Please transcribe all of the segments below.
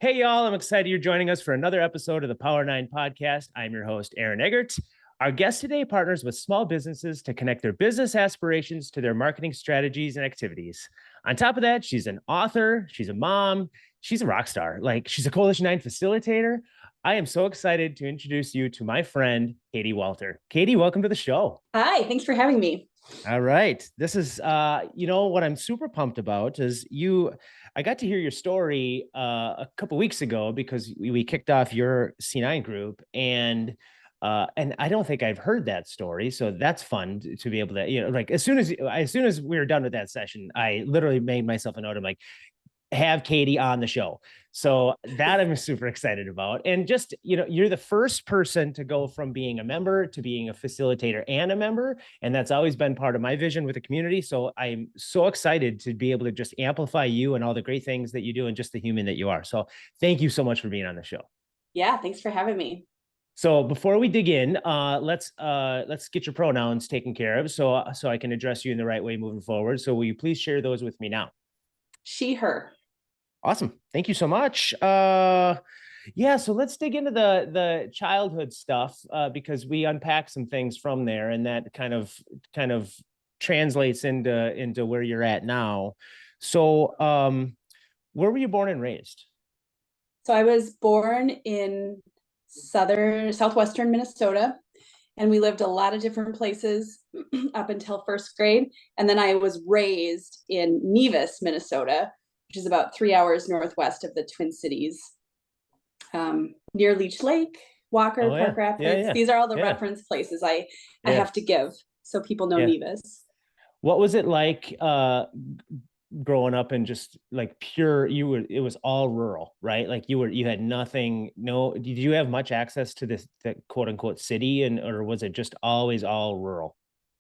Hey, y'all, I'm excited you're joining us for another episode of the Power 9 podcast. I'm your host, Aaron Eggert. Our guest today partners with small businesses to connect their business aspirations to their marketing strategies and activities. On top of that, she's an author, she's a mom, she's a rock star. She's a Coalition 9 facilitator. I am so excited to introduce you to my friend, Katie Walter. Katie, welcome to the show. Hi, thanks for having me. All right. This is, what I'm super pumped about is I got to hear your story a couple weeks ago because we kicked off your C9 group and I don't think I've heard that story. So that's fun to be able to, as soon as we were done with that session, I literally made myself a note. I'm like, have Katie on the show. So that I'm super excited about. And just, you're the first person to go from being a member to being a facilitator and a member. And that's always been part of my vision with the community. So I'm so excited to be able to just amplify you and all the great things that you do and just the human that you are. So thank you so much for being on the show. Yeah, thanks for having me. So before we dig in, let's get your pronouns taken care of so I can address you in the right way moving forward. So will you please share those with me now? She, her. Awesome. Thank you so much. So let's dig into the childhood stuff because we unpack some things from there, and that kind of translates into where you're at now. So where were you born and raised? So I was born in southwestern Minnesota, and we lived a lot of different places up until first grade. And then I was raised in Nevis, Minnesota, which is about 3 hours northwest of the Twin Cities, near Leech Lake, Walker, Park Rapids. Yeah. These are all the reference places I have to give so people know Nevis. What was it like growing up in just like pure, it was all rural, right? Like you had nothing, did you have much access to the quote unquote city, or was it just always all rural?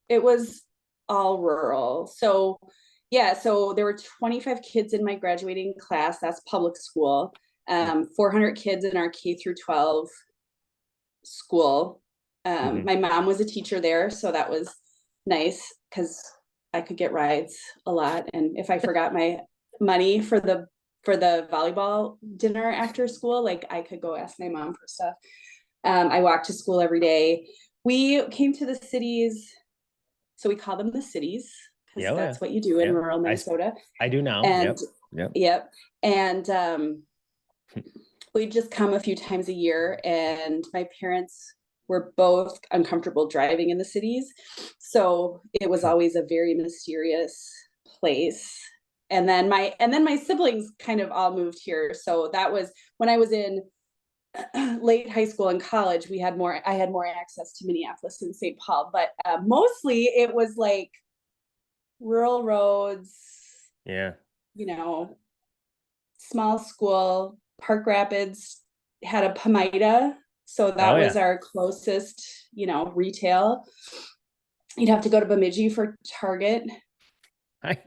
It was all rural. So there were 25 kids in my graduating class. That's public school. 400 kids in our K through 12 school. My mom was a teacher there, so that was nice because I could get rides a lot. And if I forgot my money for the volleyball dinner after school, I could go ask my mom for stuff. I walked to school every day. We came to the cities, so we call them the cities because that's what you do in rural Minnesota. I do now. And yep. And we'd just come a few times a year, and my parents were both uncomfortable driving in the cities. So it was always a very mysterious place. And then my siblings kind of all moved here. So that was when I was in late high school and college. I had more access to Minneapolis and St. Paul, but mostly it was like rural roads. Yeah. Small school. Park Rapids had a Pomida. So that was our closest, retail. You'd have to go to Bemidji for Target. Is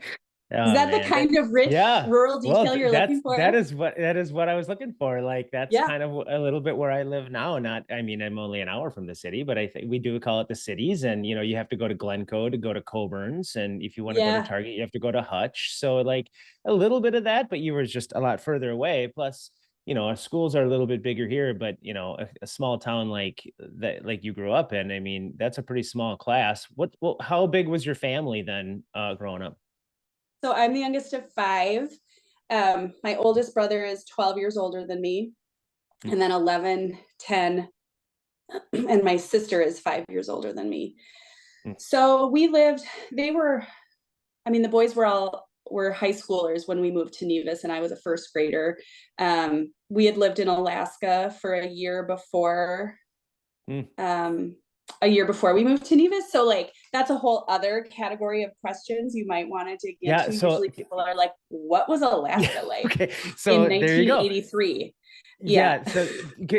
that the kind of rich rural detail you're looking for? That is what I was looking for. That's kind of a little bit where I live now. I'm only an hour from the city, but I think we do call it the cities. And, you have to go to Glencoe to go to Coburn's. And if you want to go to Target, you have to go to Hutch. So a little bit of that, but you were just a lot further away. Plus, our schools are a little bit bigger here, but a small town like that, like you grew up in, that's a pretty small class. How big was your family then growing up? So I'm the youngest of 5. My oldest brother is 12 years older than me, and then 11, 10, and my sister is 5 years older than me. So the boys were high schoolers when we moved to Nevis, and I was a first grader. We had lived in Alaska for a year before we moved to Nevis. So that's a whole other category of questions you might want to dig into. So, usually people are like, what was Alaska like so in 1983?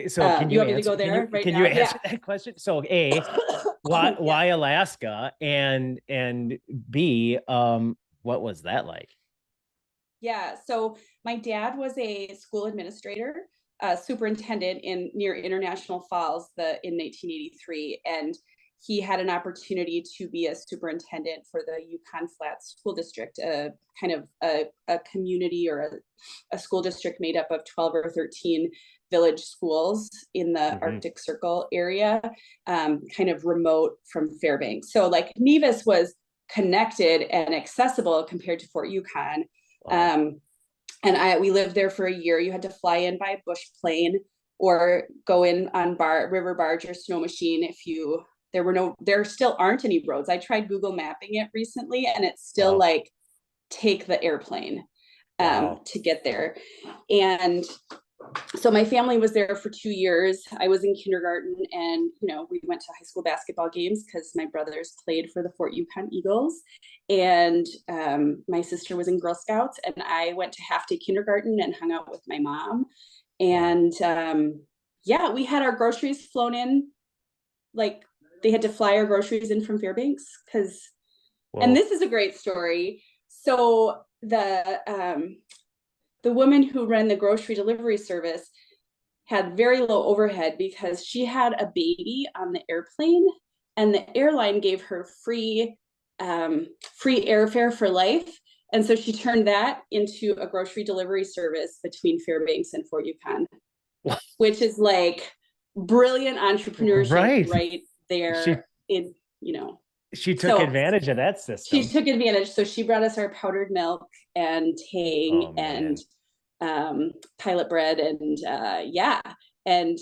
So can you want me to go there right now? Can you answer that question? So A, why Alaska? And B, what was that like? Yeah, so my dad was a school administrator, superintendent near International Falls in 1983, and he had an opportunity to be a superintendent for the Yukon Flats School District, a kind of a community or a school district made up of 12 or 13 village schools in the Arctic Circle area, kind of remote from Fairbanks. So like Nevis was connected and accessible compared to Fort Yukon. Wow. And we lived there for a year. You had to fly in by bush plane or go in on river barge or snow machine if you, there still aren't any roads. I tried Google mapping it recently and it's still like take the airplane to get there. And so my family was there for 2 years. I was in kindergarten and, you know, we went to high school basketball games because my brothers played for the Fort Yukon Eagles. And my sister was in Girl Scouts and I went to half day kindergarten and hung out with my mom. And yeah, we had our groceries flown in. Like they had to fly our groceries in from Fairbanks because, and this is a great story. So the woman who ran the grocery delivery service had very low overhead because she had a baby on the airplane and the airline gave her free airfare for life. And so she turned that into a grocery delivery service between Fairbanks and Fort Yukon, which is like brilliant entrepreneurship right there in, you know. She took advantage of that system. She took advantage. So she brought us our powdered milk and tang and pilot bread and and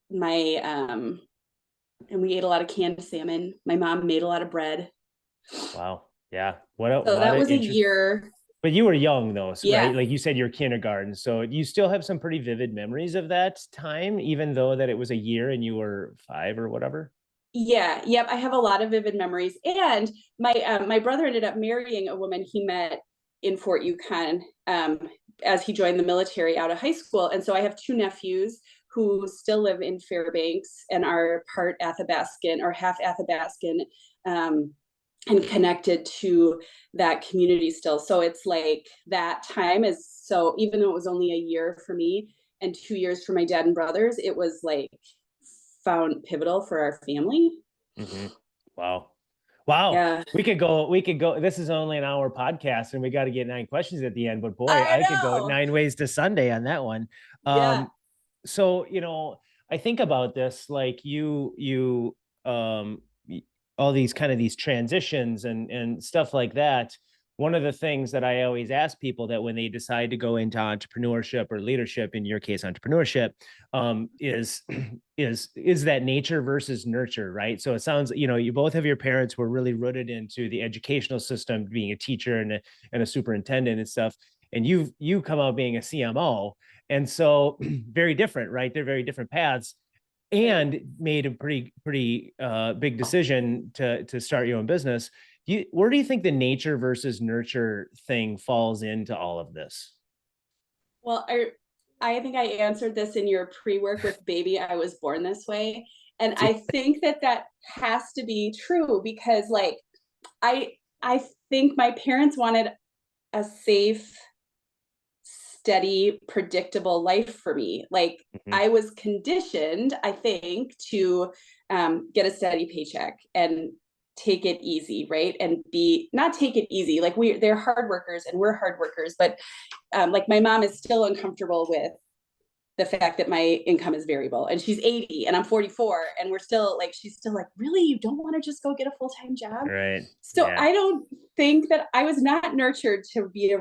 my and we ate a lot of canned salmon. My mom made a lot of bread. Wow. Yeah. So that was a year. But you were young though, right? Like you said, you're kindergarten. So you still have some pretty vivid memories of that time, even though that it was a year and you were 5 or whatever. Yeah. Yep. I have a lot of vivid memories. And my brother ended up marrying a woman he met in Fort Yukon as he joined the military out of high school. And so I have 2 nephews who still live in Fairbanks and are part Athabascan or half Athabascan and connected to that community still. So it's like that time is so, even though it was only a year for me and 2 years for my dad and brothers, it was like found pivotal for our family. Wow. Yeah. We could go. This is only an hour podcast and we got to get 9 questions at the end, but boy, I could go 9 ways to Sunday on that one. So, you know, I think about this, like all these kind of these transitions and stuff like that. One of the things that I always ask people that when they decide to go into entrepreneurship or leadership, in your case, entrepreneurship, is that nature versus nurture, right? So it sounds, you know, you both have your parents were really rooted into the educational system, being a teacher and a superintendent and stuff. And you come out being a CMO. And so very different, right? They're very different paths. And made a pretty big decision to start your own business. Where do you think the nature versus nurture thing falls into all of this? Well, I think I answered this in your pre-work with baby, I was born this way. And I think that has to be true because like, I think my parents wanted a safe, steady, predictable life for me. Like I was conditioned, I think, to get a steady paycheck and take it easy, right? And not take it easy. Like they're hard workers and we're hard workers, but like my mom is still uncomfortable with the fact that my income is variable and she's 80 and I'm 44 and we're still like, she's still like, really, you don't want to just go get a full-time job? Right. So I don't think that I was not nurtured to be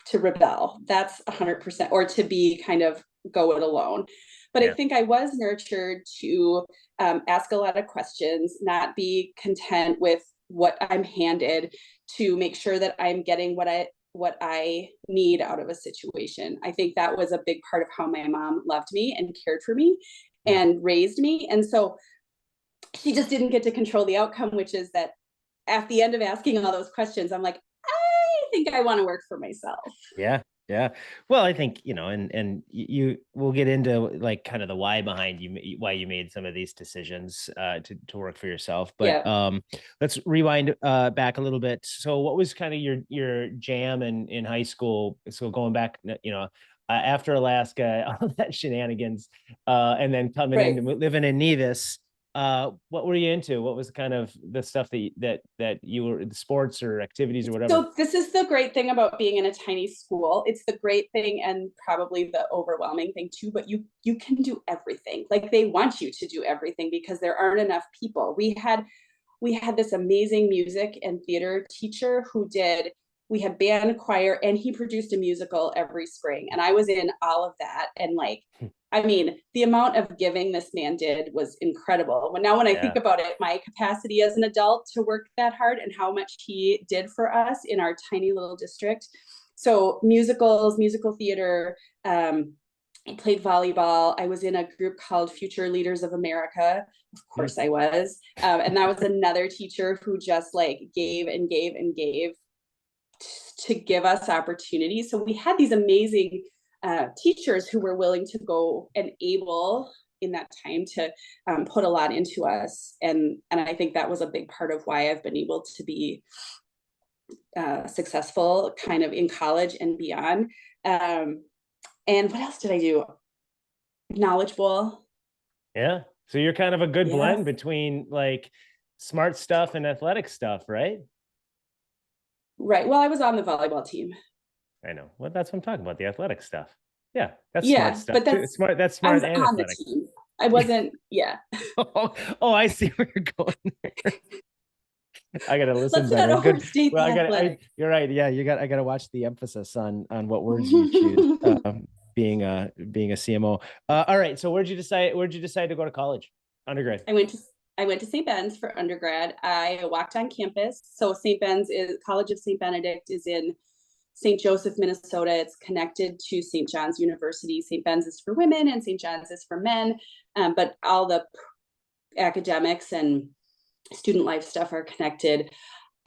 to rebel. That's 100%, or to be kind of go it alone. But I think I was nurtured to ask a lot of questions, not be content with what I'm handed, to make sure that I'm getting what I need out of a situation. I think that was a big part of how my mom loved me and cared for me and raised me. And so she just didn't get to control the outcome, which is that at the end of asking all those questions, I'm like, I think I want to work for myself. Yeah. Yeah. Well, I think, you know, and you will get into like kind of the why behind why you made some of these decisions to work for yourself. But let's rewind back a little bit. So what was kind of your jam in high school? So going back, you know, after Alaska, all that shenanigans, and then coming into living in Nevis. what were you into? What was kind of the stuff that you were, the sports or activities or whatever? So this is the great thing about being in a tiny school. It's the great thing and probably the overwhelming thing too, but you can do everything. Like they want you to do everything because there aren't enough people. We had this amazing music and theater teacher who did, we had band, choir, and he produced a musical every spring. And I was in all of that. And like, I mean, the amount of giving this man did was incredible. Now, when I think Yeah. about it, my capacity as an adult to work that hard and how much he did for us in our tiny little district. So musicals, musical theater, I played volleyball. I was in a group called Future Leaders of America. Of course I was. And that was another teacher who just like gave and gave and gave to give us opportunities. So we had these amazing teachers who were willing to go and able in that time to put a lot into us. And I think that was a big part of why I've been able to be successful kind of in college and beyond. And what else did I do? Knowledgeable. Yeah. So you're kind of a good Yes. blend between like smart stuff and athletic stuff, right? Right. Well, I was on the volleyball team. I know. Well, that's what I'm talking about, the athletic stuff. Yeah, that's smart Yeah, stuff but too. Smart, that's I smart was and on the athletic. team. I wasn't, yeah. Oh, I see where you're going there. I gotta listen Let's not better. Good. overstate Well, the athletic. you're right. Yeah, I gotta watch the emphasis on what words you choose. Being a CMO. All right. So where'd you decide to go to college? Undergrad. I went to I went to St. Ben's for undergrad. I walked on campus. So St. Ben's is College of St. Benedict is in St. Joseph, Minnesota. It's connected to St. John's University. St. Ben's is for women and St. John's is for men. But all the academics and student life stuff are connected.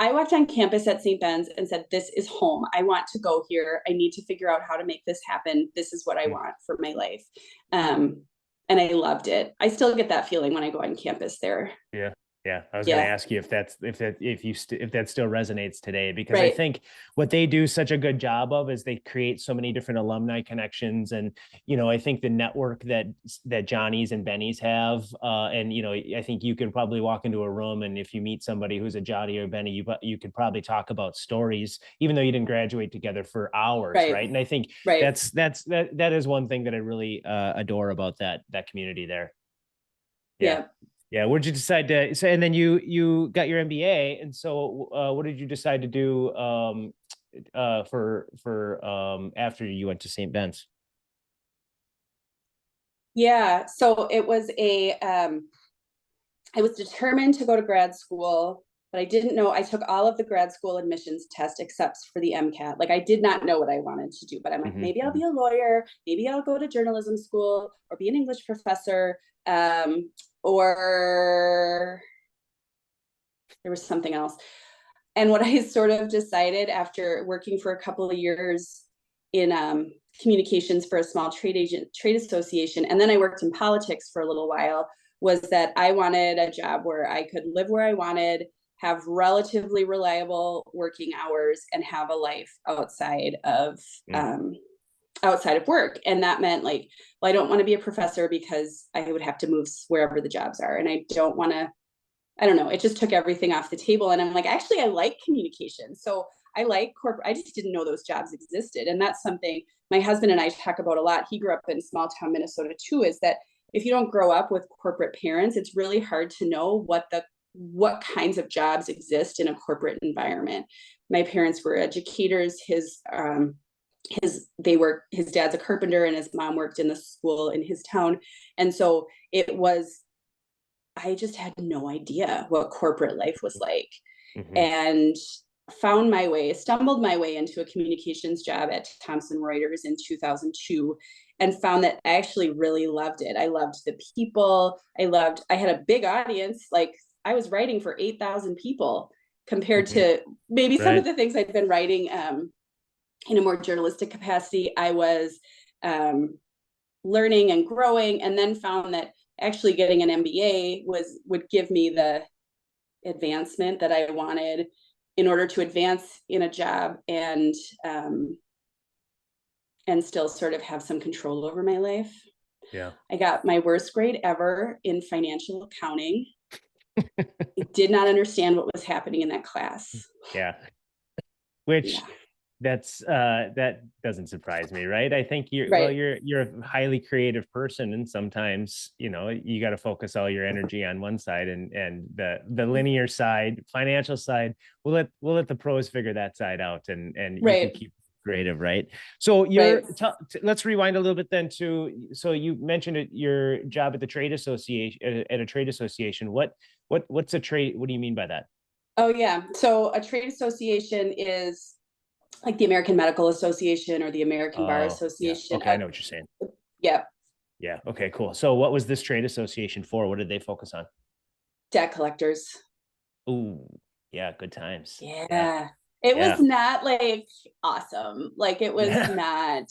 I walked on campus at St. Ben's and said, this is home. I want to go here. I need to figure out how to make this happen. This is what I want for my life. And I loved it. I still get that feeling when I go on campus there. Yeah. Yeah. I was going to Yeah. ask you if if that still resonates today, because I Right. think what they do such a good job of is they create so many different alumni connections. And, I think the network that Johnny's and Benny's have, and, I think you could probably walk into a room and if you meet somebody who's a Johnny or Benny, you could probably talk about stories, even though you didn't graduate together for hours. Right. Right. And I think Right. that is one thing that I really adore about that community there. Yeah. Yeah. Yeah. Where'd you decide to say, and then you got your MBA. And so what did you decide to do for after you went to St. Ben's? Yeah. So it was I was determined to go to grad school, but I didn't know. I took all of the grad school admissions tests except for the MCAT. Like I did not know what I wanted to do, but I'm like, maybe I'll be a lawyer, maybe I'll go to journalism school or be an English professor, or there was something else. And what I sort of decided after working for a couple of years in communications for a small trade association, and then I worked in politics for a little while, was that I wanted a job where I could live where I wanted, have relatively reliable working hours, and have a life outside of work. And that meant like, well, I don't want to be a professor because I would have to move wherever the jobs are, and I don't want to. I don't know. It just took everything off the table, and I'm like, actually, I like communication. So I like corporate. I just didn't know those jobs existed, and that's something my husband and I talk about a lot. He grew up in small town Minnesota too. Is that if you don't grow up with corporate parents, it's really hard to know what kinds of jobs exist in a corporate environment. My parents were educators. His dad's a carpenter and his mom worked in the school in his town. And so I just had no idea what corporate life was like. And stumbled my way into a communications job at Thomson Reuters in 2002 and found that I actually really loved it. I loved the people. I had a big audience. Like I was writing for 8,000 people compared to maybe some of the things I'd been writing in a more journalistic capacity. I was learning and growing, and then found that actually getting an MBA would give me the advancement that I wanted in order to advance in a job and still sort of have some control over my life. Yeah. I got my worst grade ever in financial accounting. I did not understand what was happening in that class. Yeah. Which Yeah. that doesn't surprise me, right? I think Right. you're a highly creative person, and sometimes, you got to focus all your energy on one side, and the linear side, financial side, we'll let the pros figure that side out, and you can Right. keep creative, right? So Right. let's rewind a little bit then so you mentioned your job at the trade association, at a trade association. What's a trade? What do you mean by that? Oh, yeah. So a trade association is like the American Medical Association or the American Bar Oh, yeah. Association. Okay, I know what you're saying. Yeah, Yeah. Okay, cool. So what was this trade association for? What did they focus on? debt collectors. Ooh, yeah, good times. Yeah. Yeah. It was Yeah. not like awesome. Like it was Yeah. not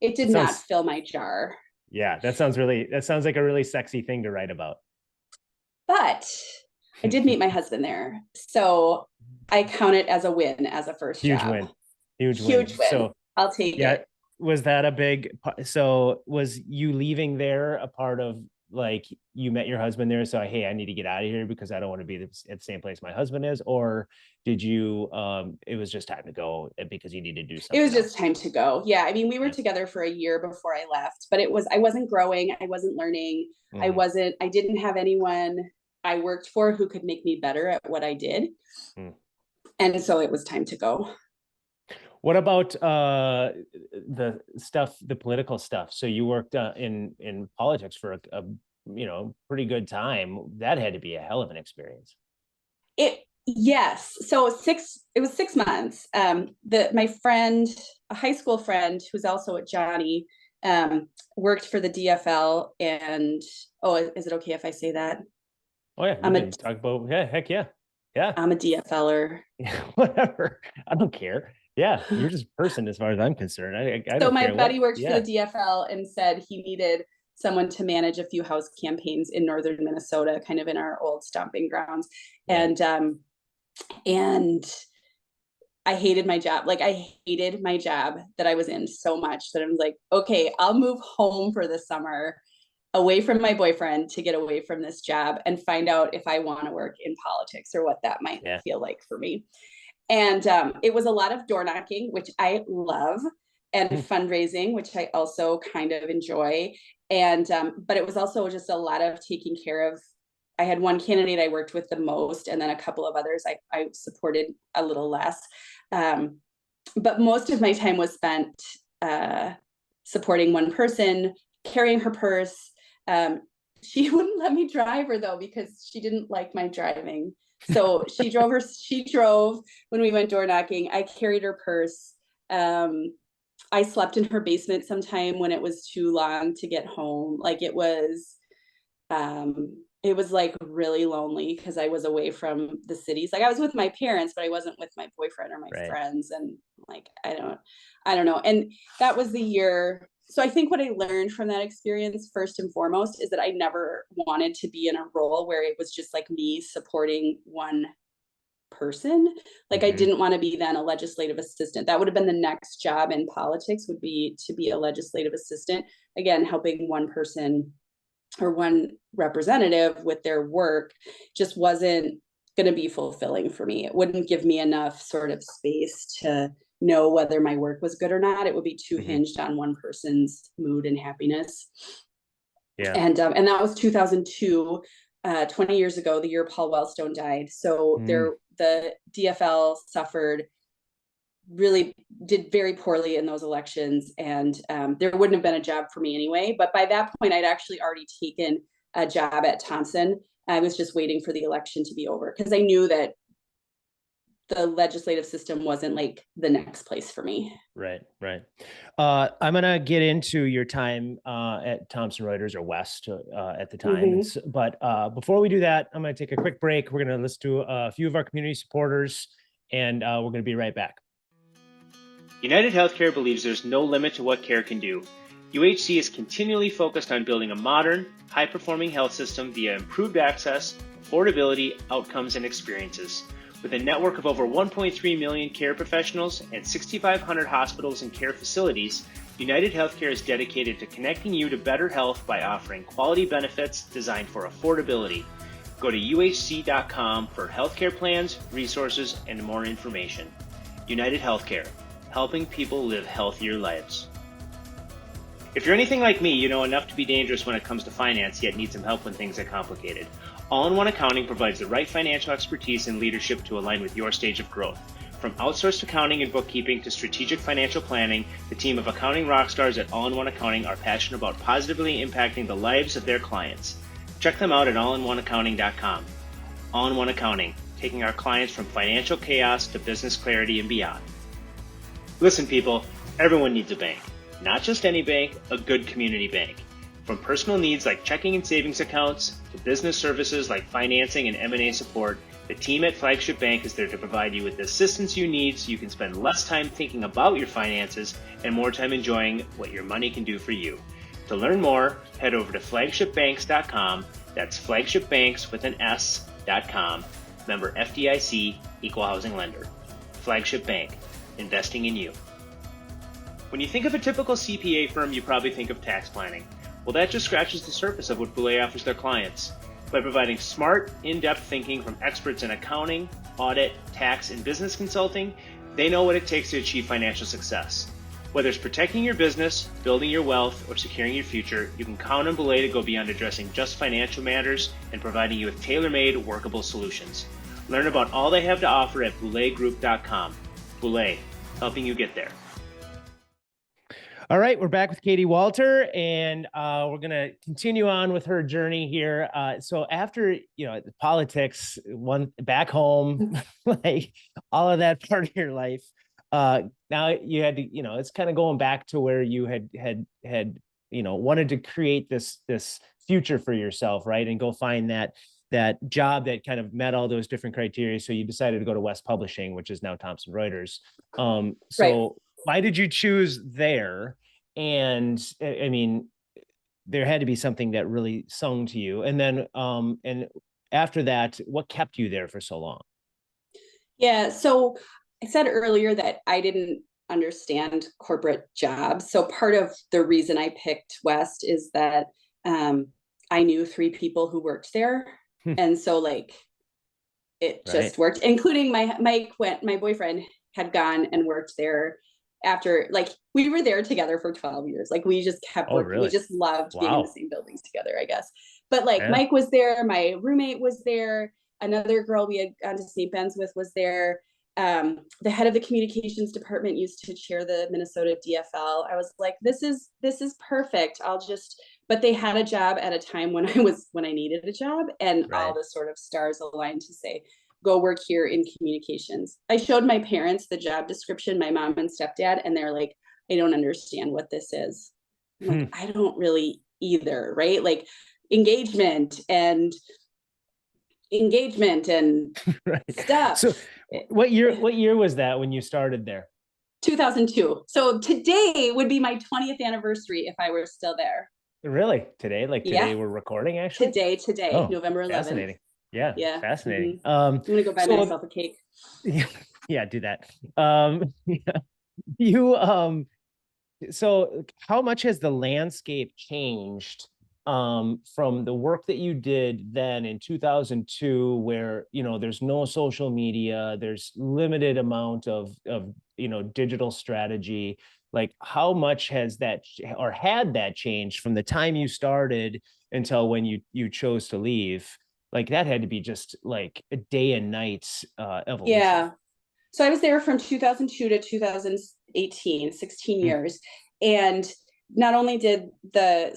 it That did not sounds fill my jar. yeah, that sounds like a really sexy thing to write about. But I did meet my husband there. So I count it as a win as a first Huge job. win. Huge Huge win. win. So I'll take yeah, it. was that a big so was you leaving there a part of, like, you met your husband there, so hey, I need to get out of here because I don't want to be at the same place my husband is, or did you it was just time to go because you need to do It was something just else? time to go. Yeah. I mean, we were Yeah. together for a year before I left, but I wasn't growing. I wasn't learning. Mhm. I didn't have anyone I worked for who could make me better at what I did. Mm. And so it was time to go. What about the political stuff? So you worked in politics for a pretty good time. That had to be a hell of an experience. Yes. So it was 6 months. My friend, a high school friend who's also at Johnny, worked for the DFL. And oh, is it okay if I say that? Oh yeah, you I'm a can talk about, yeah, heck yeah, yeah, I'm a DFLer. whatever. I don't care. Yeah, you're just a person as far as I'm concerned. I So don't my care what. buddy worked for the Yeah, DFL and said he needed someone to manage a few house campaigns in northern Minnesota, kind of in our old stomping grounds. yeah, And I hated my job. Like I hated my job that I was in so much that I was like, okay, I'll move home for the summer away from my boyfriend to get away from this job and find out if I want to work in politics or what that might yeah. feel like for me. And it was a lot of door knocking, which I love, and fundraising, which I also kind of enjoy. And but it was also just a lot of taking care of. I had one candidate I worked with the most, and then a couple of others I supported a little less. Um, but most of my time was spent supporting one person, carrying her purse. Um, she wouldn't let me drive her though because she didn't like my driving. So she drove when we went door knocking. I carried her purse. I slept in her basement sometime when it was too long to get home. Like it was like really lonely because I was away from the cities. Like I was with my parents, but I wasn't with my boyfriend or my Right. friends. And like I don't know. And that was the year. So I think what I learned from that experience first and foremost is that I never wanted to be in a role where it was just like me supporting one person. Like I Hmm. didn't want to be then a legislative assistant. That would have been the next job in politics, would be to be a legislative assistant, again helping one person or one representative with their work. Just wasn't going to be fulfilling for me. It wouldn't give me enough sort of space to know whether my work was good or not. It would be too Hmm. hinged on one person's mood and happiness. Yeah. And that was 2002, 20 years ago, the year Paul Wellstone died. So Mm. the DFL suffered, really did very poorly in those elections, and there wouldn't have been a job for me anyway. But by that point, I'd actually already taken a job at Thompson. I was just waiting for the election to be over because I knew that the legislative system wasn't like the next place for me. Right, right. I'm gonna get into your time at Thomson Reuters, or West at the time. Mm-hmm. But before we do that, I'm gonna take a quick break. We're gonna listen to a few of our community supporters, and we're gonna be right back. United Healthcare believes there's no limit to what care can do. UHC is continually focused on building a modern, high-performing health system via improved access, affordability, outcomes, and experiences. With a network of over 1.3 million care professionals and 6,500 hospitals and care facilities, United Healthcare is dedicated to connecting you to better health by offering quality benefits designed for affordability. Go to uhc.com for healthcare plans, resources, and more information. United Healthcare, helping people live healthier lives. If you're anything like me, you know enough to be dangerous when it comes to finance, yet need some help when things are complicated. All-in-One Accounting provides the right financial expertise and leadership to align with your stage of growth. From outsourced accounting and bookkeeping to strategic financial planning, the team of accounting rockstars at All-in-One Accounting are passionate about positively impacting the lives of their clients. Check them out at allinoneaccounting.com. All-in-One Accounting, taking our clients from financial chaos to business clarity and beyond. Listen, people, everyone needs a bank. Not just any bank, a good community bank. From personal needs like checking and savings accounts to business services like financing and M&A support, the team at Flagship Bank is there to provide you with the assistance you need so you can spend less time thinking about your finances and more time enjoying what your money can do for you. To learn more, head over to flagshipbanks.com. That's flagshipbanks with an S.com. Member FDIC, Equal Housing Lender. Flagship Bank, investing in you. When you think of a typical CPA firm, you probably think of tax planning. Well, that just scratches the surface of what Boulay offers their clients. By providing smart, in-depth thinking from experts in accounting, audit, tax, and business consulting, they know what it takes to achieve financial success. Whether it's protecting your business, building your wealth, or securing your future, you can count on Boulay to go beyond addressing just financial matters and providing you with tailor-made, workable solutions. Learn about all they have to offer at bouleygroup.com. Boulay, helping you get there. All right, we're back with Katie Walter, and we're going to continue on with her journey here. So after, the politics, one back home, like all of that part of your life, now you had to, it's kind of going back to where you had wanted to create this future for yourself, right? And go find that job that kind of met all those different criteria. So you decided to go to West Publishing, which is now Thomson Reuters. Right. Why did you choose there? And I mean, there had to be something that really sung to you. And then, and after that, what kept you there for so long? Yeah. So I said earlier that I didn't understand corporate jobs. So part of the reason I picked West is that I knew 3 people who worked there. And so it just worked, including my boyfriend had gone and worked there after, we were there together for 12 years. We just kept working. Really? We just loved being in the same buildings together, I guess. But Mike was there, my roommate was there, another girl we had gone to St. Ben's with was there. The head of the communications department used to chair the Minnesota DFL. I was like, this is perfect. But they had a job at a time when I needed a job, and all the sort of stars aligned to say, go work here in communications. I showed my parents the job description, my mom and stepdad, and they're like, I don't understand what this is. I'm like, I don't really either, right? Engagement and stuff. So what year was that when you started there? 2002. So today would be my 20th anniversary if I were still there. Really? Today? Today we're recording actually? Today, November 11th. Fascinating. Yeah. Fascinating. Mm-hmm. I'm gonna go buy myself a cake. Yeah, do that. So how much has the landscape changed from the work that you did then in 2002, where there's no social media, there's limited amount of digital strategy? How much has that or had that changed from the time you started until when you chose to leave? That had to be just a day and night evolution. Yeah. So I was there from 2002 to 2018, 16 years. And not only did the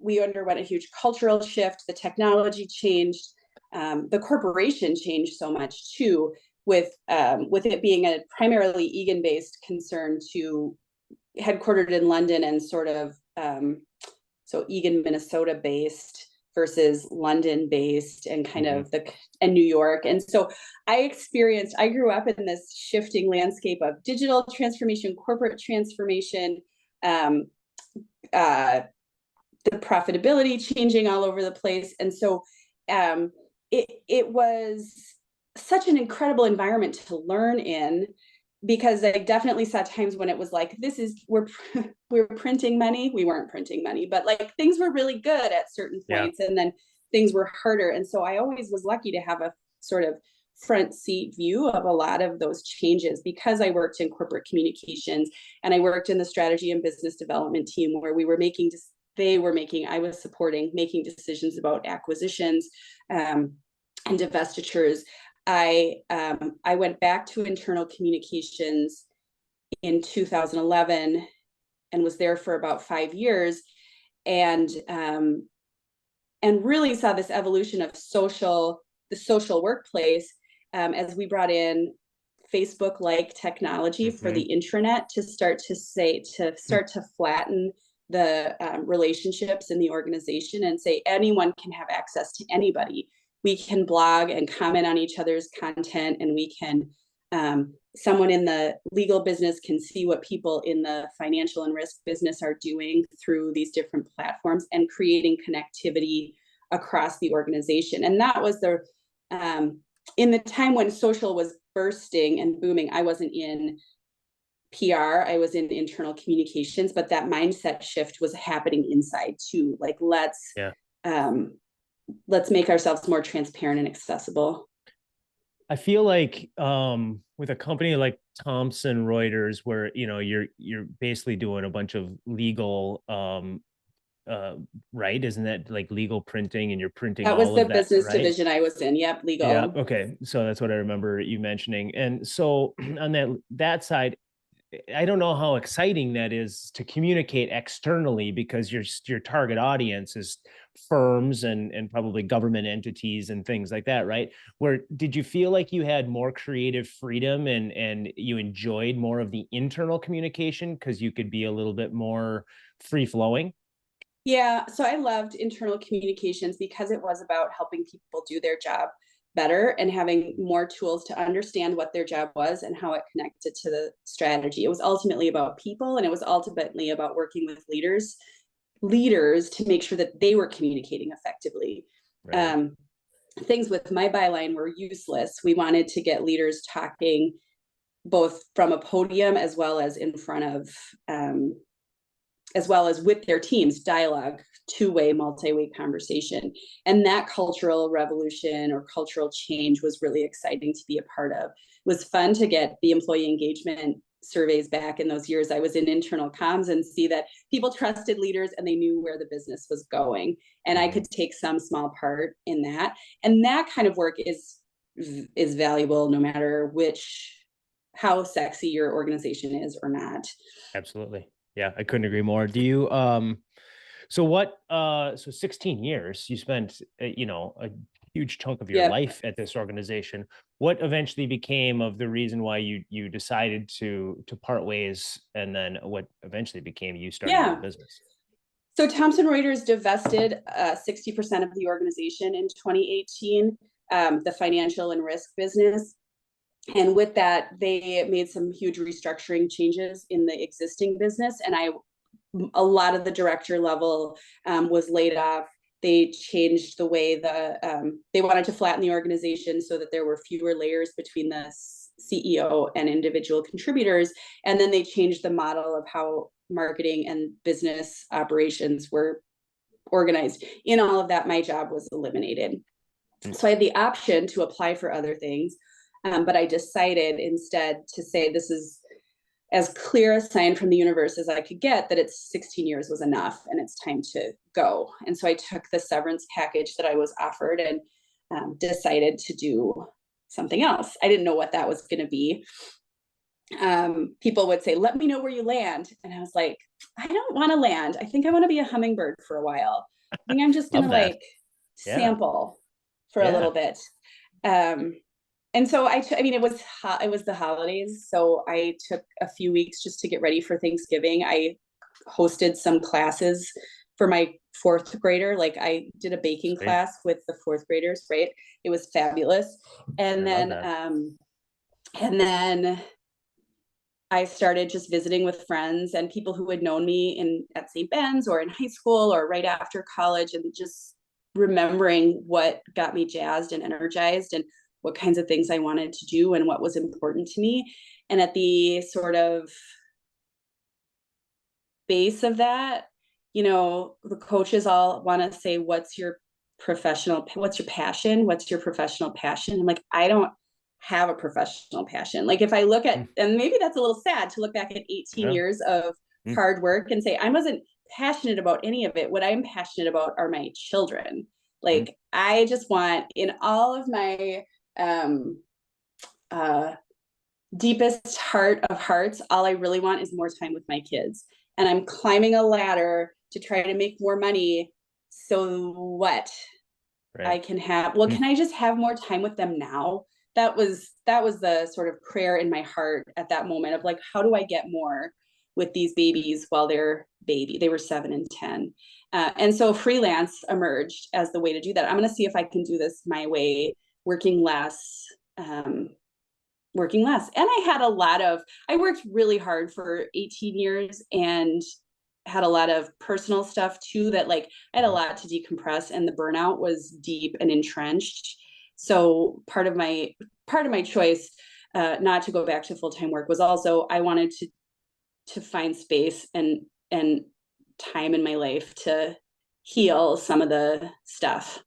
we underwent a huge cultural shift, the technology changed, the corporation changed so much too, with it being a primarily Egan-based concern to headquartered in London and so Egan, Minnesota based versus London based and kind of and New York. And so I grew up in this shifting landscape of digital transformation, corporate transformation, the profitability changing all over the place. And so it was such an incredible environment to learn in. because I definitely saw times when it was like, we're printing money. We weren't printing money, but like things were really good at certain Yeah. points, and then things were harder. And so I always was lucky to have a sort of front seat view of a lot of those changes, because I worked in corporate communications and I worked in the strategy and business development team, where I was supporting making decisions about acquisitions, and divestitures. I went back to internal communications in 2011 and was there for about 5 years, and really saw this evolution of the social workplace, as we brought in Facebook-like technology for the intranet to start to flatten the relationships in the organization, and say anyone can have access to anybody. We can blog and comment on each other's content, and we can someone in the legal business can see what people in the financial and risk business are doing through these different platforms, and creating connectivity across the organization. And that was in the time when social was bursting and booming. I wasn't in PR, I was in internal communications, but that mindset shift was happening inside too. Like, let's make ourselves more transparent and accessible. I feel like with a company like Thomson Reuters, where you're basically doing a bunch of legal right? Isn't that like legal printing, and you're printing That was all the of that, business right? division I was in. Yep, Yeah. legal. Okay. So that's what I remember you mentioning. And so on that side, I don't know how exciting that is to communicate externally, because your target audience is firms and probably government entities and things like that, right? Where did you feel like you had more creative freedom and you enjoyed more of the internal communication because you could be a little bit more free flowing? Yeah, so I loved internal communications because it was about helping people do their job better and having more tools to understand what their job was and how it connected to the strategy. It was ultimately about people, and it was ultimately about working with leaders to make sure that they were communicating effectively. Right. Things with my byline were useless. We wanted to get leaders talking both from a podium as well as in front of as well as with their teams, dialogue, two-way, multi-way conversation. And that cultural revolution or cultural change was really exciting to be a part of. It was fun to get the employee engagement surveys back in those years I was in internal comms and see that people trusted leaders and they knew where the business was going. And I could take some small part in that. And that kind of work is valuable no matter how sexy your organization is or not. Absolutely. Yeah, I couldn't agree more. Do you so 16 years you spent, a huge chunk of your Yep. life at this organization. What eventually became of the reason why you decided to part ways, and then what eventually became you starting your own Yeah. business? So Thomson Reuters divested 60% of the organization in 2018, the financial and risk business. And with that, they made some huge restructuring changes in the existing business. And a lot of the director level was laid off. They changed the way they wanted to flatten the organization so that there were fewer layers between the CEO and individual contributors. And then they changed the model of how marketing and business operations were organized. In all of that, my job was eliminated. So I had the option to apply for other things, but I decided instead to say this is as clear a sign from the universe as I could get that it's 16 years was enough and it's time to go. And so I took the severance package that I was offered and decided to do something else. I didn't know what that was going to be. People would say, let me know where you land. And I was like, I don't want to land. I think I want to be a hummingbird for a while. I think I'm just going to Love that. Yeah. sample for a Yeah. little bit. And so I mean, it was the holidays. So I took a few weeks just to get ready for Thanksgiving. I hosted some classes for my fourth grader. Like I did a baking Sweet. class with the fourth graders, right? It was fabulous. I And love then, that. I started just visiting with friends and people who had known me at St. Ben's or in high school or right after college, and just remembering what got me jazzed and energized and what kinds of things I wanted to do and what was important to me. And at the sort of base of that, the coaches all want to say, what's your passion? What's your professional passion? I'm like, I don't have a professional passion. Like if I look at, and maybe that's a little sad to look back at 18 Yeah. years of hard work and say, I wasn't passionate about any of it. What I'm passionate about are my children. Like I just want, in all of my deepest heart of hearts, all I really want is more time with my kids. And I'm climbing a ladder to try to make more money. So what? I can have, well, can I just have more time with them now? That was the sort of prayer in my heart at that moment of like, how do I get more with these babies while they're baby? They were 7 and 10. And so freelance emerged as the way to do that. I'm going to see if I can do this my way, working less. And I worked really hard for 18 years and had a lot of personal stuff too, that like I had a lot to decompress, and the burnout was deep and entrenched. So part of my choice not to go back to full-time work was also I wanted to find space and time in my life to heal some of the stuff.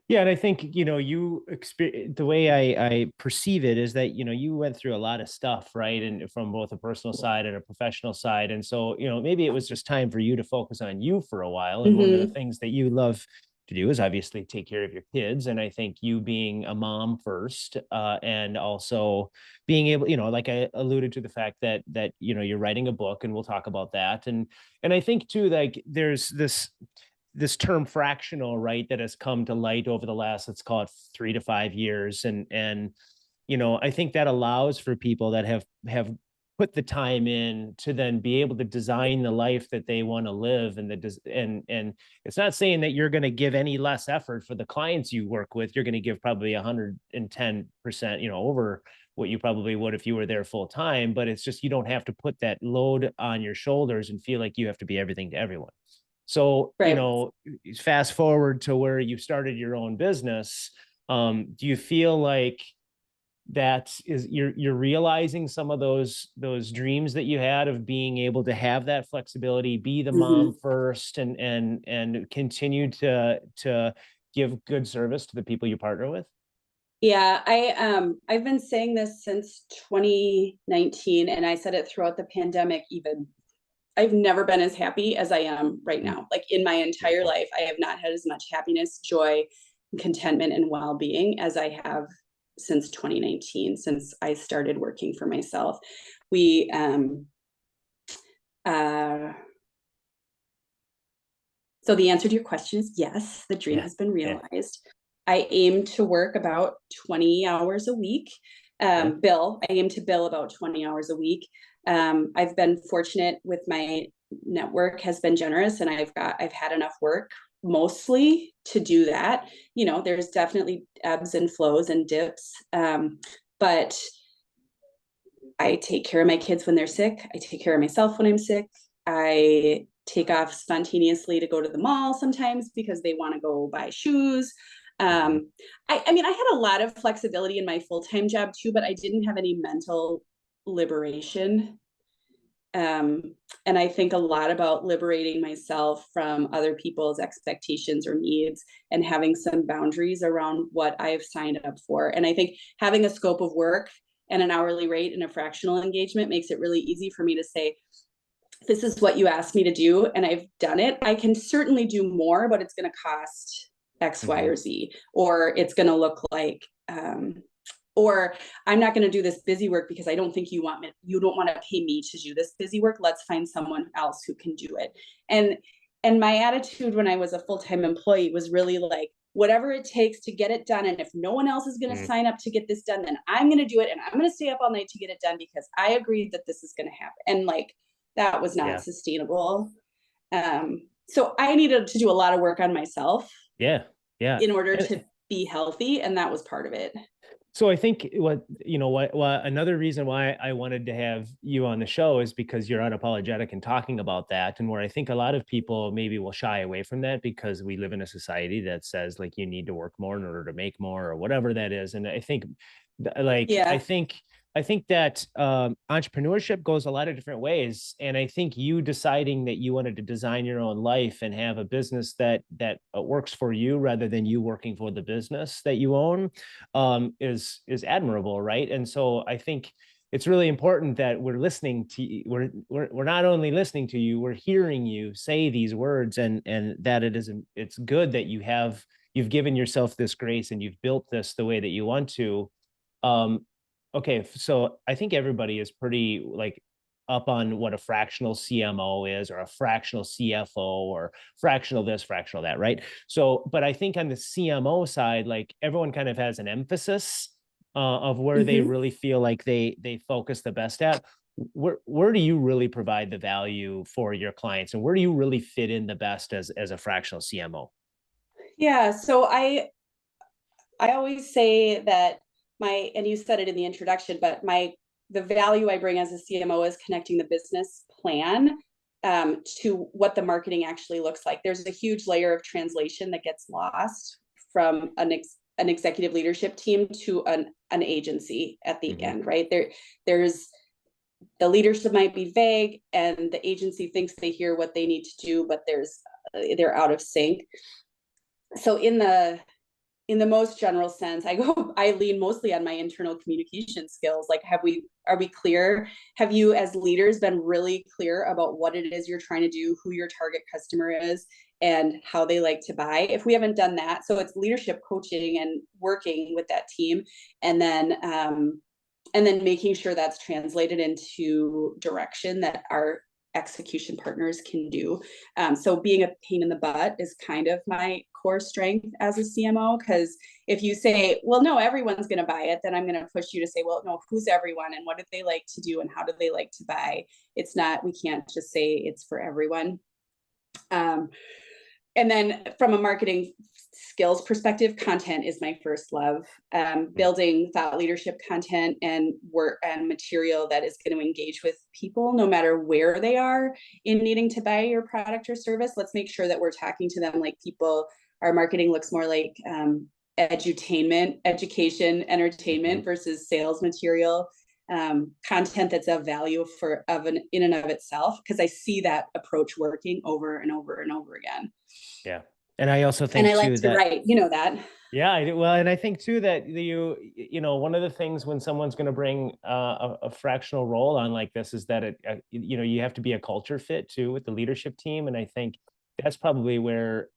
Yeah, and I think, the way I perceive it is that, you went through a lot of stuff, right? And from both a personal side and a professional side. And so, maybe it was just time for you to focus on you for a while. And one of the things that you love to do is obviously take care of your kids. And I think you being a mom first, and also being able, like I alluded to the fact that you're writing a book, and we'll talk about that. And I think too, like there's this term fractional, right, that has come to light over the last, let's call it 3 to 5 years. And I think that allows for people that have put the time in to then be able to design the life that they want to live. And it's not saying that you're going to give any less effort for the clients you work with. You're going to give probably 110%, over what you probably would if you were there full time. But it's just, you don't have to put that load on your shoulders and feel like you have to be everything to everyone. So, Right. Fast forward to where you started your own business. Do you feel like you're realizing some of those dreams that you had of being able to have that flexibility, be the mom first, and continue to give good service to the people you partner with? Yeah, I've been saying this since 2019, and I said it throughout the pandemic even. I've never been as happy as I am right now. Like in my entire life, I have not had as much happiness, joy, contentment, and well-being as I have since 2019, since I started working for myself. We so the answer to your question is yes, the dream has been realized. I aim to work about 20 hours a week. I aim to bill about 20 hours a week. I've been fortunate with my network has been generous, and I've had enough work mostly to do that. There's definitely ebbs and flows and dips. But I take care of my kids when they're sick. I take care of myself when I'm sick. I take off spontaneously to go to the mall sometimes because they want to go buy shoes. I mean, I had a lot of flexibility in my full-time job too, but I didn't have any mental liberation. And I think a lot about liberating myself from other people's expectations or needs and having some boundaries around what I've signed up for. And I think having a scope of work and an hourly rate and a fractional engagement makes it really easy for me to say, this is what you asked me to do, and I've done it. I can certainly do more, but it's going to cost X, Y, or Z, or it's going to look like, or I'm not going to do this busy work because I don't think you don't want to pay me to do this busy work. Let's find someone else who can do it. And my attitude when I was a full-time employee was really like, whatever it takes to get it done. And if no one else is going to sign up to get this done, then I'm going to do it. And I'm going to stay up all night to get it done because I agreed that this is going to happen. And like, that was not sustainable. So I needed to do a lot of work on myself. In order to be healthy. And that was part of it. So I think what another reason why I wanted to have you on the show is because you're unapologetic in talking about that, and where I think a lot of people maybe will shy away from that because we live in a society that says like you need to work more in order to make more or whatever that is. And I think I think I think that entrepreneurship goes a lot of different ways, and I think you deciding that you wanted to design your own life and have a business that works for you rather than you working for the business that you own is admirable, right? And so I think it's really important that we're listening to you. We're not only listening to you, we're hearing you say these words, and that it's good that you've given yourself this grace and you've built this the way that you want to. Um, okay, so I think everybody is pretty like up on what a fractional CMO is, or a fractional CFO, or fractional this, fractional that, right? So, but I think on the CMO side, like everyone kind of has an emphasis of where they Mhm. really feel like they focus the best at. Where do you really provide the value for your clients, and where do you really fit in the best as a fractional CMO? Yeah, so I always say that and you said it in the introduction, but the value I bring as a CMO is connecting the business plan to what the marketing actually looks like. There's a huge layer of translation that gets lost from an executive leadership team to an agency at the Mm-hmm. end, right? There's the leadership might be vague, and the agency thinks they hear what they need to do, but they're out of sync. So in the most general sense, I lean mostly on my internal communication skills. Like, are we clear? Have you as leaders been really clear about what it is you're trying to do, who your target customer is, and how they like to buy? If we haven't done that, so it's leadership coaching and working with that team, and then making sure that's translated into direction that our execution partners can do. So being a pain in the butt is kind of my core strength as a CMO, because if you say, well, no, everyone's going to buy it, then I'm going to push you to say, well, no, who's everyone and what do they like to do and how do they like to buy? It's not, we can't just say it's for everyone. And then from a marketing skills perspective, content is my first love. Building thought leadership content and work and material that is going to engage with people no matter where they are in needing to buy your product or service. Let's make sure that we're talking to them like people. Our marketing looks more like edutainment, education, entertainment versus sales material. Content that's of value in and of itself, because I see that approach working over and over and over again. Yeah. And I also And think I like too to that, write, you know that. yeah, I do. Well, and I think too that one of the things when someone's going to bring a fractional role on like this is that you have to be a culture fit too with the leadership team. And I think that's probably where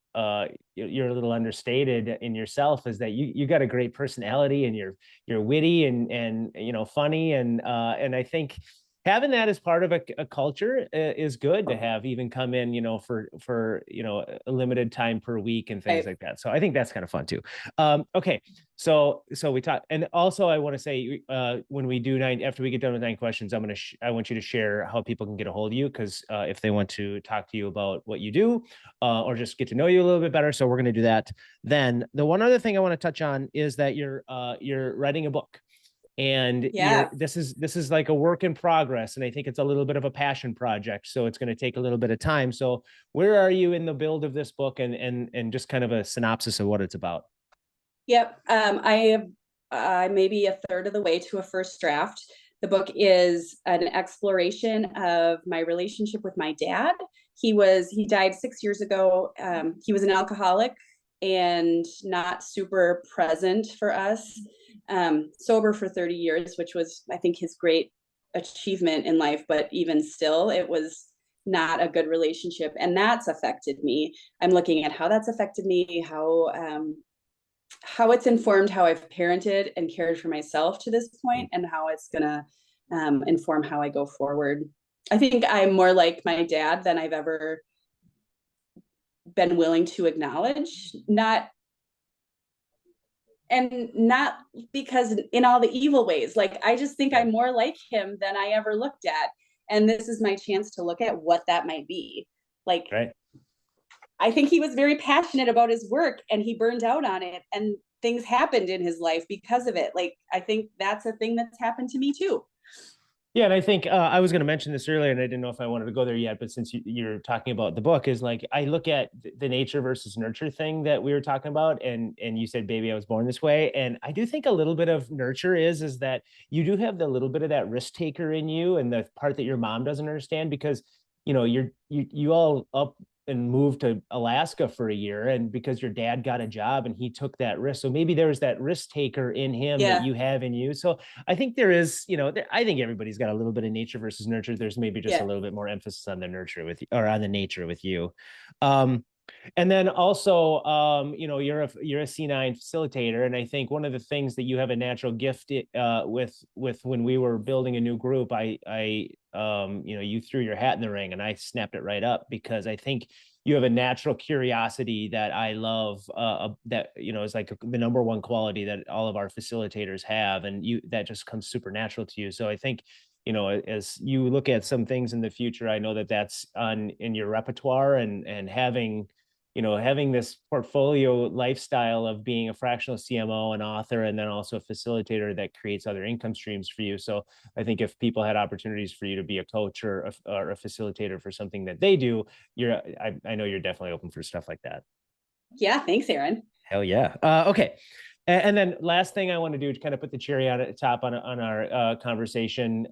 you're a little understated in yourself, is that you got a great personality, and you're witty and funny. And I think having that as part of a culture is good to have, even come in, for a limited time per week and things Right. like that. So I think that's kind of fun too. Okay. So we talked, and also I want to say, when we do after we get done with 9 questions, I want you to share how people can get a hold of you, because if they want to talk to you about what you do, or just get to know you a little bit better. So we're going to do that. Then the one other thing I want to touch on is that you're writing a book, and Yeah. this is like a work in progress, and I think it's a little bit of a passion project, so it's going to take a little bit of time. So where are you in the build of this book, and just kind of a synopsis of what it's about? Yep. I may be a third of the way to a first draft. The book is an exploration of my relationship with my dad. He died 6 years ago. He was an alcoholic and not super present for us. Sober for 30 years, which was, I think, his great achievement in life. But even still, it was not a good relationship. And that's affected me. I'm looking at how that's affected me, how it's informed how I've parented and cared for myself to this point, and how it's gonna inform how I go forward. I think I'm more like my dad than I've ever been willing to acknowledge. Not because in all the evil ways. Like, I just think Yeah. I'm more like him than I ever looked at. And this is my chance to look at what that might be. Like, Right. I think he was very passionate about his work and he burned out on it, and things happened in his life because of it. Like, I think that's a thing that's happened to me too. Yeah, and I think I was going to mention this earlier, and I didn't know if I wanted to go there yet. But since you're talking about the book, is like I look at the nature versus nurture thing that we were talking about, and you said, "Baby, I was born this way," and I do think a little bit of nurture is that you do have the little bit of that risk taker in you, and the part that your mom doesn't understand because you all up and moved to Alaska for a year, and because your dad got a job and he took that risk, so maybe there was that risk taker in him that Yeah, you have in you. So I think there is, I think everybody's got a little bit of nature versus nurture. There's maybe just a yeah, little bit more emphasis on the nurture with you or on the nature with you. Um, and then also, you're a C9 facilitator, and I think one of the things that you have a natural gift with when we were building a new group, you threw your hat in the ring, and I snapped it right up because I think you have a natural curiosity that I love. That is like the number one quality that all of our facilitators have, and that just comes super natural to you. So I think as you look at some things in the future, I know that that's in your repertoire and having this portfolio lifestyle of being a fractional CMO, an author, and then also a facilitator that creates other income streams for you. So I think if people had opportunities for you to be a coach or a facilitator for something that they do, I know you're definitely open for stuff like that. yeah. Thanks, Aaron. Hell yeah. Okay. And then last thing I want to do to kind of put the cherry on the top on our conversation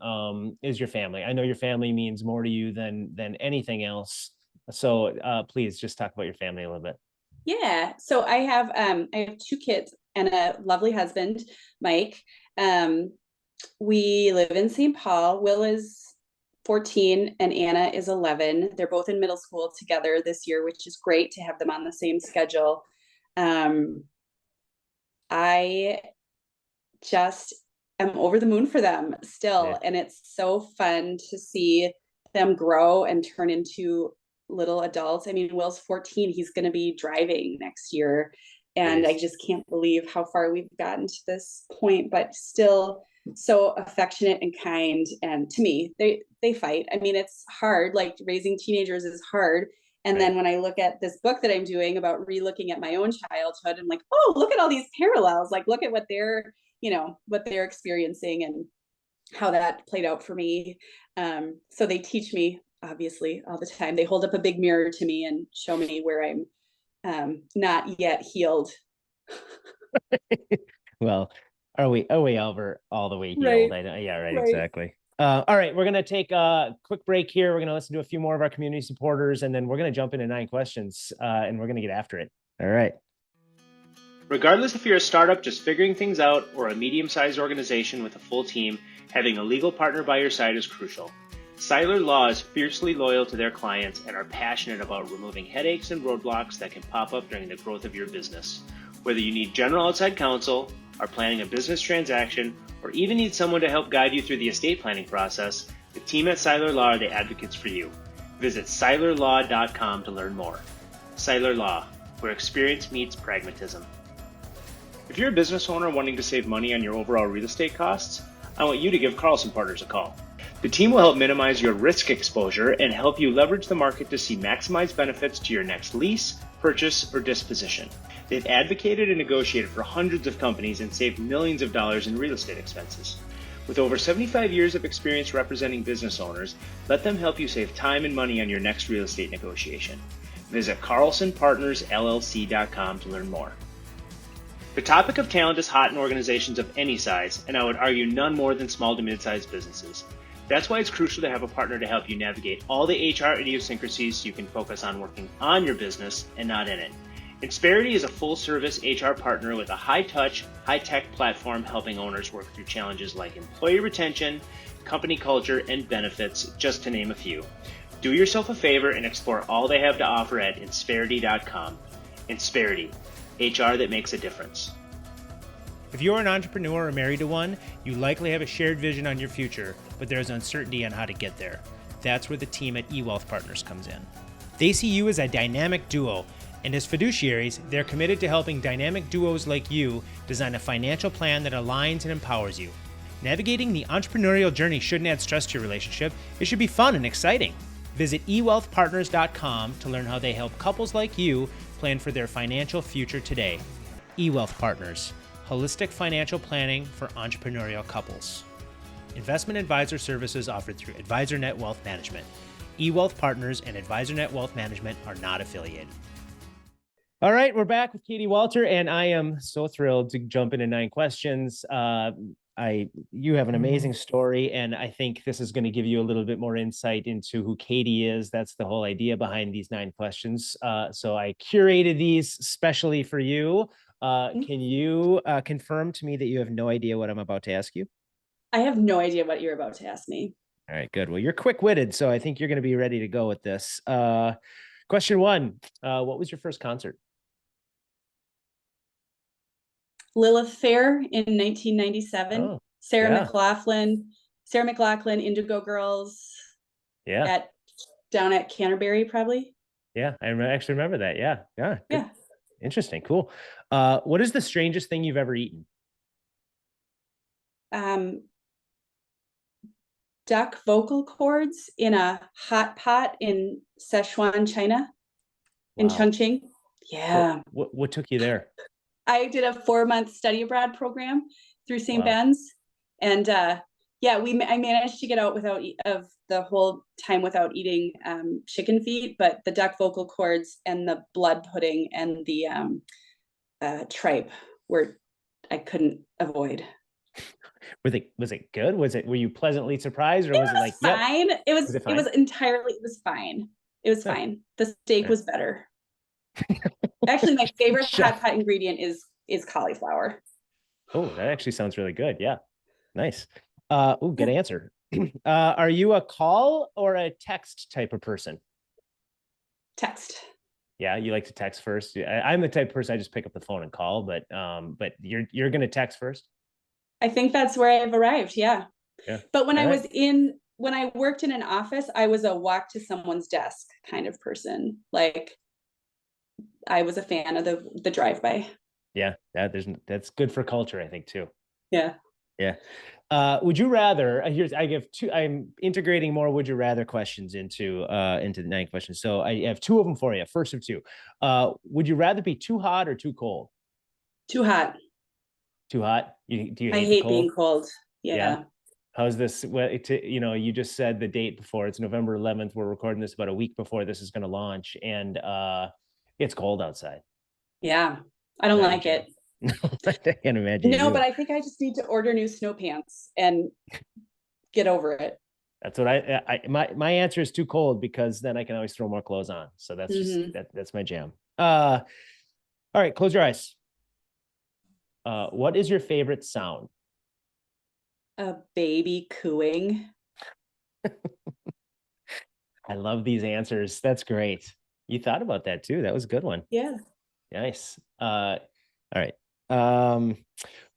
is your family. I know your family means more to you than anything else. So please just talk about your family a little bit. Yeah. So I have two kids and a lovely husband, Mike. Um, we live in St. Paul. Will is 14 and Anna is 11. They're both in middle school together this year, which is great to have them on the same schedule. Um, I just am over the moon for them still. Yeah. And it's so fun to see them grow and turn into little adults. I mean, Will's 14, he's going to be driving next year. And I Nice. just can't believe how far we've gotten to this point, but still so affectionate and kind. And to me, they fight. I mean, it's hard. Like raising teenagers is hard. And Right. then when I look at this book that I'm doing about relooking at my own childhood, I'm like, oh, look at all these parallels. Like, look at what they're experiencing and how that played out for me. So they teach me obviously all the time. They hold up a big mirror to me and show me where I'm not yet healed. Well, are we ever all the way healed? Right, I know. Yeah, right, right. exactly. All right, we're gonna take a quick break here. We're gonna listen to a few more of our community supporters, and then we're gonna jump into 9 questions, and we're gonna get after it. All right. Regardless if you're a startup just figuring things out or a medium-sized organization with a full team, having a legal partner by your side is crucial. Seiler Law is fiercely loyal to their clients and are passionate about removing headaches and roadblocks that can pop up during the growth of your business. Whether you need general outside counsel, are planning a business transaction, or even need someone to help guide you through the estate planning process, the team at Seiler Law are the advocates for you. Visit seilerlaw.com to learn more. Seiler Law, where experience meets pragmatism. If you're a business owner wanting to save money on your overall real estate costs, I want you to give Carlson Partners a call. The team will help minimize your risk exposure and help you leverage the market to see maximized benefits to your next lease, purchase, or disposition. They've advocated and negotiated for hundreds of companies and saved millions of dollars in real estate expenses. With over 75 years of experience representing business owners, let them help you save time and money on your next real estate negotiation. Visit carlsonpartnersllc.com to learn more. The topic of talent is hot in organizations of any size, and I would argue none more than small to mid-sized businesses. That's why it's crucial to have a partner to help you navigate all the HR idiosyncrasies so you can focus on working on your business and not in it. Insperity is a full-service HR partner with a high-touch, high-tech platform helping owners work through challenges like employee retention, company culture, and benefits, just to name a few. Do yourself a favor and explore all they have to offer at insperity.com. Insperity, HR that makes a difference. If you're an entrepreneur or married to one, you likely have a shared vision on your future, but there's uncertainty on how to get there. That's where the team at eWealth Partners comes in. They see you as a dynamic duo, and as fiduciaries, they're committed to helping dynamic duos like you design a financial plan that aligns and empowers you. Navigating the entrepreneurial journey shouldn't add stress to your relationship. It should be fun and exciting. Visit ewealthpartners.com to learn how they help couples like you plan for their financial future today. eWealth Partners, holistic financial planning for entrepreneurial couples. investment advisor services offered through AdvisorNet Wealth Management. eWealth Partners and AdvisorNet Wealth Management are not affiliated. All right, we're back with Katie Walter, and I am so thrilled to jump into 9 questions. You have an amazing story, and I think this is going to give you a little bit more insight into who Katie is. That's the whole idea behind these 9 questions. So I curated these specially for you. Can you confirm to me that you have no idea what I'm about to ask you? I have no idea what you're about to ask me. All right, good. Well, you're quick-witted, so I think you're going to be ready to go with this. Question 1, what was your first concert? Lilith Fair in 1997. Oh, Sarah yeah. McLachlan, Indigo Girls. Yeah. Down at Canterbury, probably. Yeah, I actually remember that. Yeah. Good. Yeah. Interesting. Cool. What is the strangest thing you've ever eaten? Duck vocal cords in a hot pot in Sichuan, China, in Chongqing. Yeah. What took you there? I did a 4-month study abroad program through St. Wow. Ben's, and I managed to get out of the whole time without eating chicken feet, but the duck vocal cords and the blood pudding and the tripe I couldn't avoid. Was it good? Were you pleasantly surprised, or was it like fine? Yep. It was fine. It was fine. The steak was better. Actually, my favorite hot pot ingredient is cauliflower. Oh, that actually sounds really good. Yeah. Nice. Good answer. Are you a call or a text type of person? Text. Yeah, you like to text first. I'm the type of person I just pick up the phone and call, but you're gonna text first. I think that's where I've arrived. Yeah. Yeah. But when I worked in an office, I was a walk to someone's desk kind of person. Like, I was a fan of the drive-by. Yeah, that's good for culture, I think, too. Yeah. Yeah. Would you rather? I'm integrating more would you rather questions into the 9 questions. So I have 2 of them for you. First of 2. Would you rather be too hot or too cold? Too hot. Too hot? Do you hate I hate being cold. Yeah. How's this? Well, you just said the date before. It's November 11th. We're recording this about a week before this is going to launch, and it's cold outside. Yeah, I don't like it. I can't imagine. No, but I think I just need to order new snow pants and get over it. That's what my answer is too cold, because then I can always throw more clothes on. So that's just that's my jam. All right, close your eyes. What is your favorite sound? A baby cooing. I love these answers. That's great. You thought about that too. That was a good one. Yeah. Nice. All right.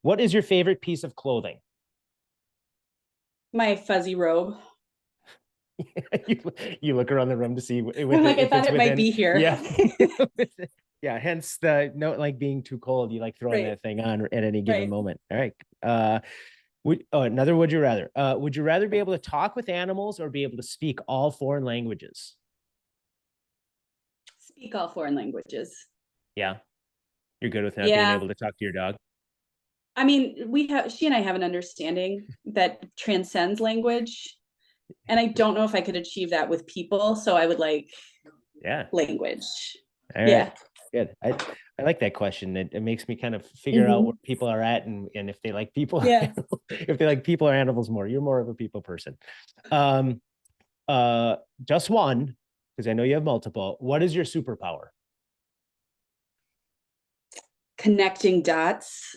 What is your favorite piece of clothing? My fuzzy robe. You look around the room to see. I thought it might be here. Yeah. Yeah. Hence the note, like being too cold. You like throwing that thing on at any given moment. All right. Another would you rather? Would you rather be able to talk with animals or be able to speak all foreign languages? Speak all foreign languages. Yeah. You're good with not being able to talk to your dog? I mean, she and I have an understanding that transcends language. And I don't know if I could achieve that with people. So I would like language. All right. Yeah. Good. I like that question. It makes me kind of figure out where people are at and if they like people. Yeah. If they like people or animals more. You're more of a people person. Just one, because I know you have multiple. What is your superpower? Connecting dots.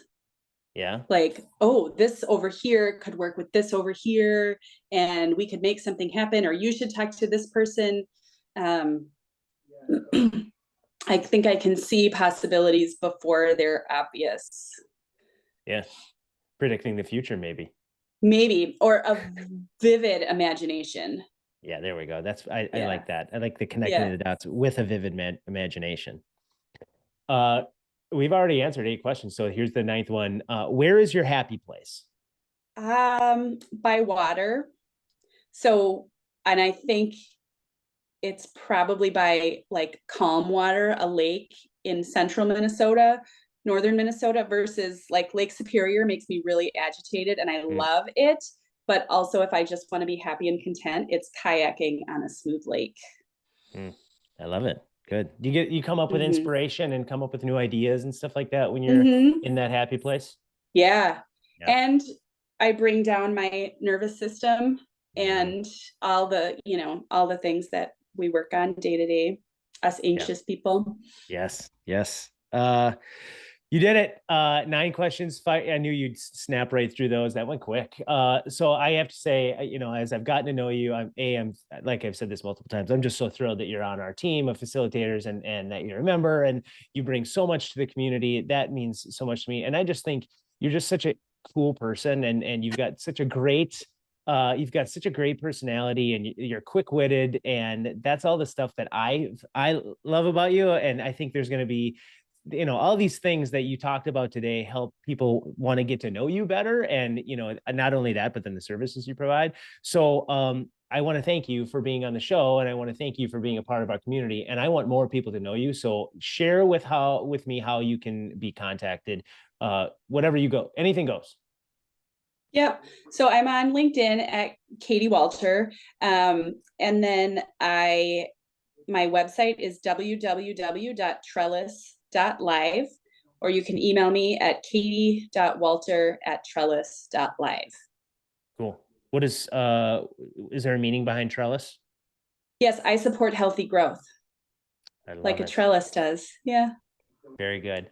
Yeah. Like, oh, this over here could work with this over here, and we could make something happen, or you should talk to this person. I think I can see possibilities before they're obvious. Yeah. Predicting the future, maybe. Maybe, or a vivid imagination. Yeah, there we go. I like that. I like the connecting the dots with a vivid imagination. We've already answered 8 questions, so here's the 9th one. Where is your happy place? By water. So, and I think it's probably by like calm water, a lake in central Minnesota, northern Minnesota, versus like Lake Superior makes me really agitated, and I love it, But also if I just want to be happy and content, it's kayaking on a smooth lake. I love it. Good. You come up with inspiration and come up with new ideas and stuff like that when you're in that happy place? Yeah. And I bring down my nervous system and all the things that we work on day to day, us anxious people. Yes. You did it. 9 questions. I knew you'd snap right through those. That went quick. So I have to say, as I've gotten to know you, I'm like I've said this multiple times, I'm just so thrilled that you're on our team of facilitators and that you're a member and you bring so much to the community. That means so much to me. And I just think you're just such a cool person and you've got such a great personality and you're quick-witted, and that's all the stuff that I love about you. And I think there's going to be, all these things that you talked about today help people want to get to know you better. And, not only that, but then the services you provide. So, I want to thank you for being on the show, and I want to thank you for being a part of our community. And I want more people to know you. So share with me how you can be contacted. Whatever you go, anything goes. Yep. So I'm on LinkedIn at Katie Walter. And then my website is www.trellis.live, or you can email me at katie.walter@trellis.live. Cool. What is there a meaning behind Trellis? Yes, I support healthy growth. Like a trellis does. Yeah. Very good.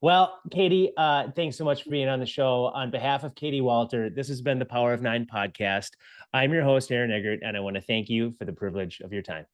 Well, Katie, thanks so much for being on the show. On behalf of Katie Walter, this has been the Power of 9 podcast. I'm your host, Aaron Eggert, and I want to thank you for the privilege of your time.